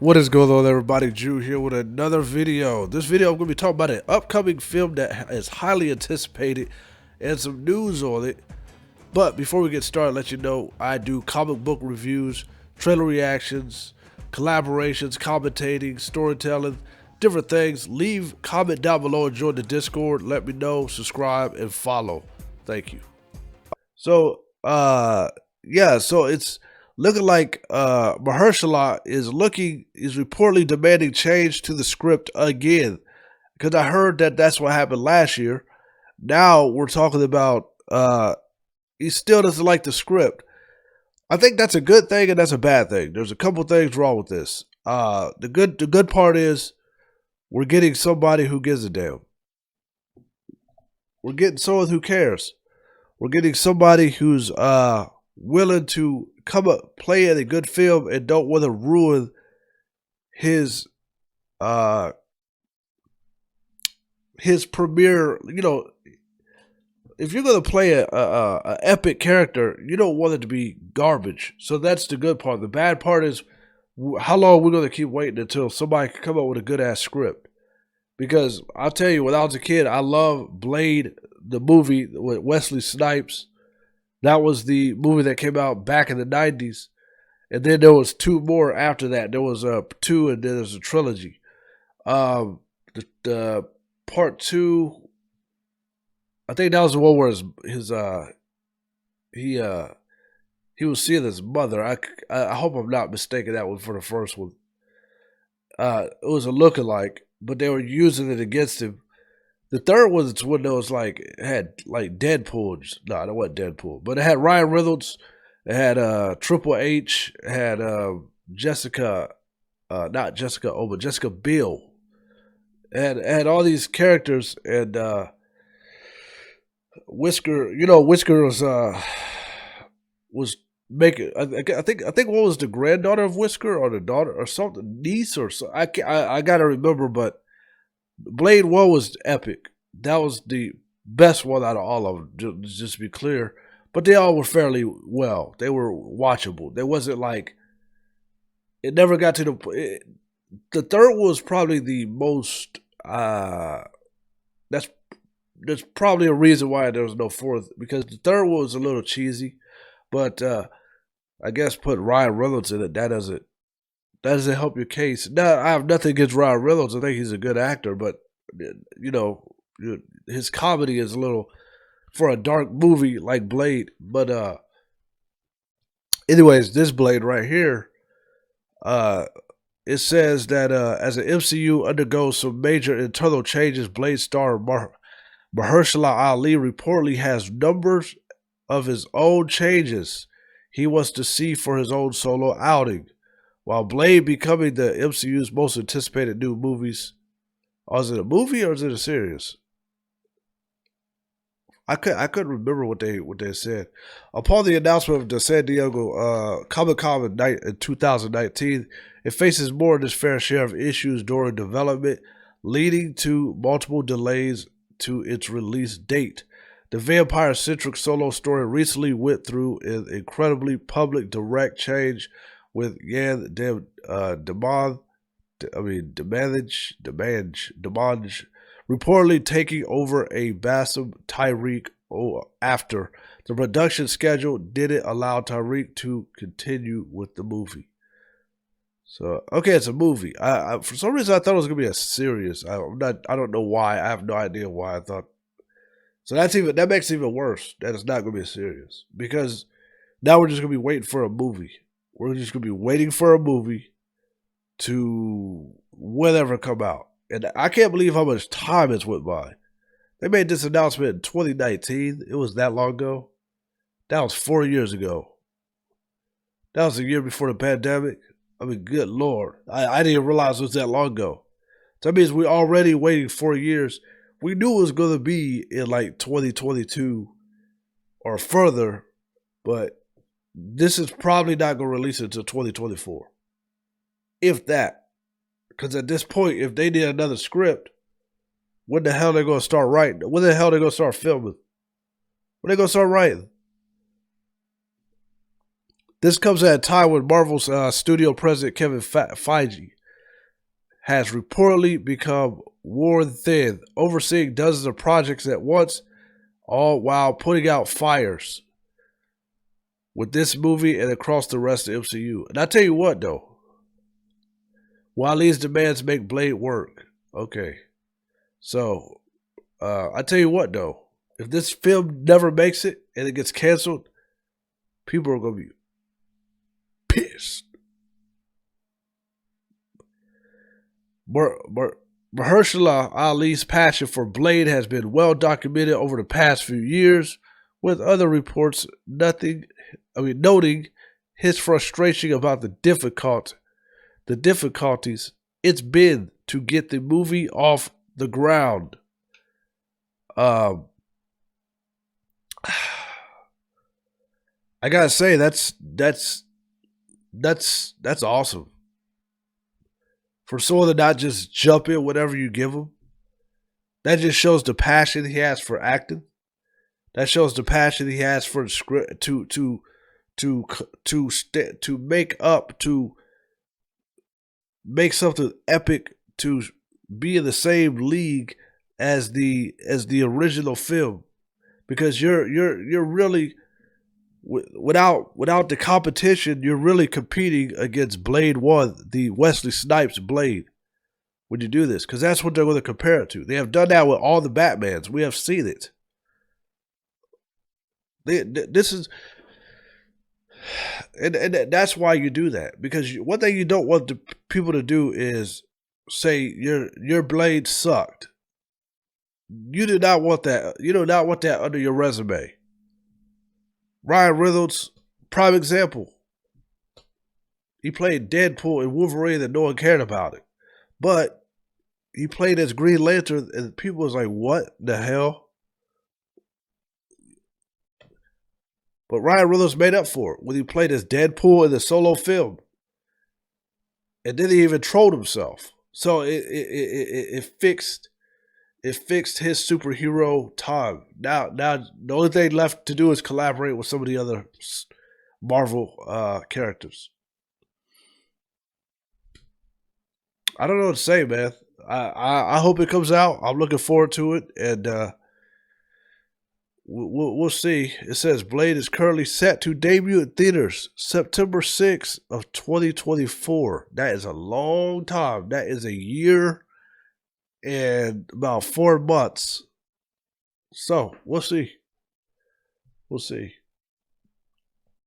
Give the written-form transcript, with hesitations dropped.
What is going on, everybody? Drew here with another video. This video I'm going to be talking about an upcoming film that is highly anticipated and some news on it. But before we get started, let you know I do comic book reviews, trailer reactions, collaborations, commentating, storytelling, different things. Leave comment down below and join the Discord. Let me know, subscribe, and follow. Thank you. So, so it's looking like Marhershala is reportedly demanding change to the script again, because I heard that that's what happened last year. Now we're talking about he still doesn't like the script. I think that's a good thing and that's a bad thing. There's a couple things wrong with this. The good part is we're getting somebody who gives a damn. We're getting someone who cares. We're getting somebody who's willing to come up, play in a good film, and don't want to ruin his premiere. You know, if you're gonna play a epic character, you don't want it to be garbage. So that's the good part. The bad part is how long we're gonna keep waiting until somebody can come up with a good ass script. Because I'll tell you, when I was a kid, I loved Blade, the movie with Wesley Snipes. That was the movie that came out back in the 90s. And then there was two more after that. There was two, and then there's a trilogy. The part two, I think that was the one where he was seeing his mother. I hope I'm not mistaken that one for the first one. It was a lookalike, but they were using it against him. The third was when there was it had like Deadpool. No, it wasn't Deadpool, but it had Ryan Reynolds. It had Triple H. It had Jessica, not Jessica but Jessica Biel. It had all these characters, and Whisker. You know, Whisker was making. I think what was the granddaughter of Whisker or the daughter or something, niece or so. I gotta remember, but Blade 1 was epic. That was the best one out of all of them, just to be clear. But they all were fairly well. They were watchable. There wasn't like, it never got to the third one was probably the most, there's probably a reason why there was no fourth, because the third one was a little cheesy. But I guess put Ryan Reynolds in it, that doesn't help your case. Now, I have nothing against Ryan Reynolds. I think he's a good actor, but you know, his comedy is a little for a dark movie like Blade. But anyways, this Blade right here, it says that as the MCU undergoes some major internal changes, Blade star Marhershala Ali reportedly has numbers of his own changes he wants to see for his own solo outing. While Blade becoming the MCU's most anticipated new movies. Oh, is it a movie or is it a series? I couldn't remember what they said. Upon the announcement of the San Diego Comic-Con in 2019, it faces more than its fair share of issues during development, leading to multiple delays to its release date. The vampire-centric solo story recently went through an incredibly public direct change, with Yan Demange reportedly taking over a Bassam Tyreek after the production schedule didn't allow Tyreek to continue with the movie. So, okay, it's a movie. I for some reason I thought it was gonna be a series. I don't know why. I have no idea why I thought. So that makes it even worse that it's not gonna be a series, because now we're just gonna be waiting for a movie. We're just going to be waiting for a movie to whenever come out. And I can't believe how much time has went by. They made this announcement in 2019. It was that long ago. That was 4 years ago. That was a year before the pandemic. I mean, good Lord. I didn't realize it was that long ago. So that means we're already waiting 4 years. We knew it was going to be in like 2022 or further, but this is probably not going to release it until 2024. If that. Because at this point, if they need another script, when the hell are they going to start writing? When the hell are they going to start filming? When are they going to start writing? This comes at a time when Marvel's studio president Kevin Feige has reportedly become worn thin, overseeing dozens of projects at once, all while putting out fires with this movie and across the rest of the MCU. And I tell you what, though, while these demands make Blade work, okay. So, I tell you what, though, if this film never makes it and it gets canceled, people are going to be pissed. Marhershala Ali's passion for Blade has been well documented over the past few years, with other reports noting his frustration about the difficulties it's been to get the movie off the ground. I gotta say that's awesome for someone to not just jump in whatever you give him. That just shows the passion he has for acting. That shows the passion he has for the script to make something epic, to be in the same league as the original film, because you're really, without the competition, you're really competing against Blade 1, the Wesley Snipes Blade, when you do this, because that's what they're going to compare it to. They have done that with all the Batmans. We have seen it. This is, and that's why you do that, because one thing you don't want the people to do is say your Blade sucked. You do not want that. You do not want that under your resume. Ryan Reynolds, prime example. He played Deadpool and Wolverine and no one cared about it. But he played as Green Lantern and people was like, what the hell? But Ryan Reynolds made up for it when he played as Deadpool in the Solo film. And then he even trolled himself. So it fixed his superhero time. Now the only thing left to do is collaborate with some of the other Marvel characters. I don't know what to say, man. I hope it comes out. I'm looking forward to it, and we'll see. It says Blade is currently set to debut in theaters September 6th of 2024. That is a long time. That is a year and about 4 months. So we'll see. We'll see.